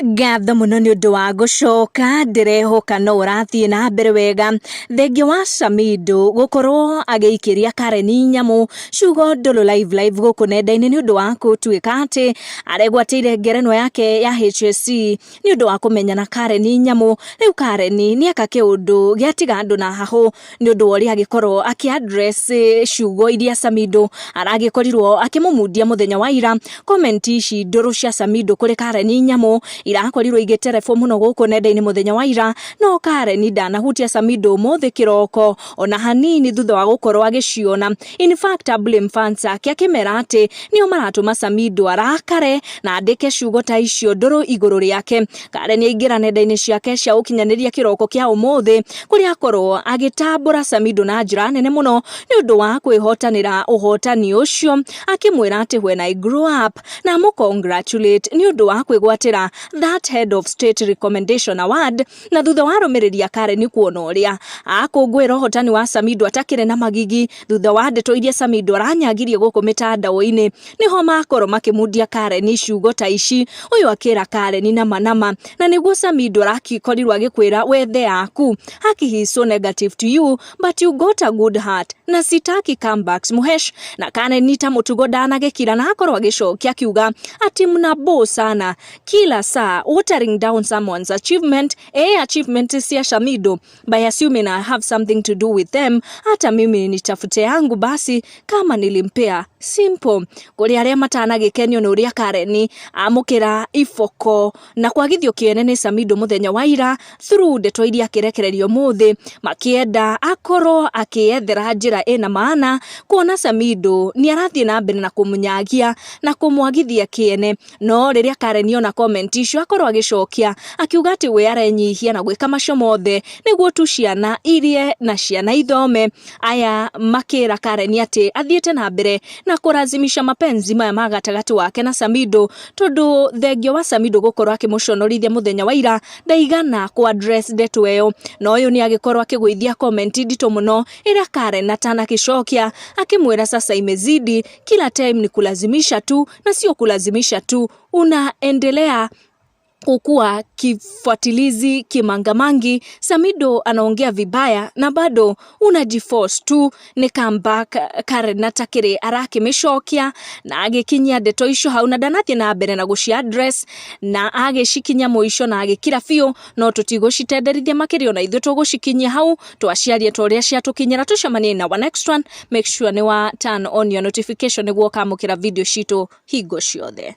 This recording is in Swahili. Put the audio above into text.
Gatho muno ni undu wa gucoka ndirehoka no urathie na mbere wega thengio wa Samidoh gukorwo agiikiria Kareni nyamu Ciugo ndolo live guku nenda-ini ni undu wa gutuika ati aregwatire ngerenwa yake ya HSC ni undu wa kumenyana Kareni nyamu. Riu Kareni ni akake undu giatiga andu na hahu ni undu wori agikorwo address Ciugo iria Samidoh aragikorirwo akimumudia muthenya wa ira. Comment ici nduru cia Samidoh kuri Kareni nyamu irakorirwo igiterefo muno guku nenda-ini muthenya wa ira, no Kareni ndanahutia Samidoh mothe kiroko ona hanini thutha wa gukorwo agiciona. In fact blame fans ake akimera ati nio maratuma Samidoh arakare na andike Ciugo ta icio nduru iguru riake. Kareni aingira nenda-ini ciake cia ukinyaniria kiroko kia umuthi kuria akorwo agitambura Samidoh na njira nene muno ni undu wa kwihotanira uhotani ucio, akimwira ati when I grow up na mu congratulate ni undu wa kwigwatira that head of state recommendation award. Na thutha wa rumiriria Kareni kuona uria akungwira uhotani wa Samidoh atakire na Magigi thutha wa ndeto iria Samidoh aranyagirie guku mitandao-ini niho makorwo makimudia Kareni Ciugo ta ici. Uyu akira Kareni na manama na niguo Samidoh arakorirwo agikwira wethe yaku haki so negative to you but you got a good heart na sitaki comebacks muhesh. Na Kareni ta mutugo ndanagikira na akorwo agicokia akiuga ati mnabo sana kila saa watering down someone's achievement. Achievement cia Samidoh by assuming I have something to do with them. Hata mimi nitafute yangu basi kama nilimpea. Simple. Kuri aria matanagikenio no uria Kareni amukira ifoko na kwagithio kienene Samidoh muthenya wa ira through ndeto iria akirekererio muthi makienda akorwo akiethera njira ina maana kuona Samidoh ni arathie na mbere na kumunyagia na kumwagithia kiene. No riria Kareni ona comment icio akorwo agicokia akiuga ati we arenyihia na gwika macio mothe niguo tu ciana irie na ciana ithome. Aya makira Kareni ati athiete na mbere na kurazimisha mapenzi maya magatagati wake na Samidoh tondu thengio wa Samidoh gukorwo akimuconorithia muthenya wa ira ndaigana ku address ndeto eyo. No uyu ni agikorwo akigwithia comment ndito muno ira Kareni atana kishokia akimwira sasa imezidi, kila time ni kulazimisha tu na sio kulazimisha tu, unaendelea kukua kifuatilizi kimangamangi. Samidoh anaongea vibaya na bado unajiforce tu ni comeback. Kareni atakire arakimishokia na agikinyia ndeto icio hau na ndanathie na mbere na guci address na agishikinya muisho na agikira fio no tutigocitenderithia makirio na ithu tugucikinyia hau twaciarie twaria ciatukinyira. Tucemanie na one next one. Make sure ni wa turn on your notification niguo kamukira video cito hingo ciothe.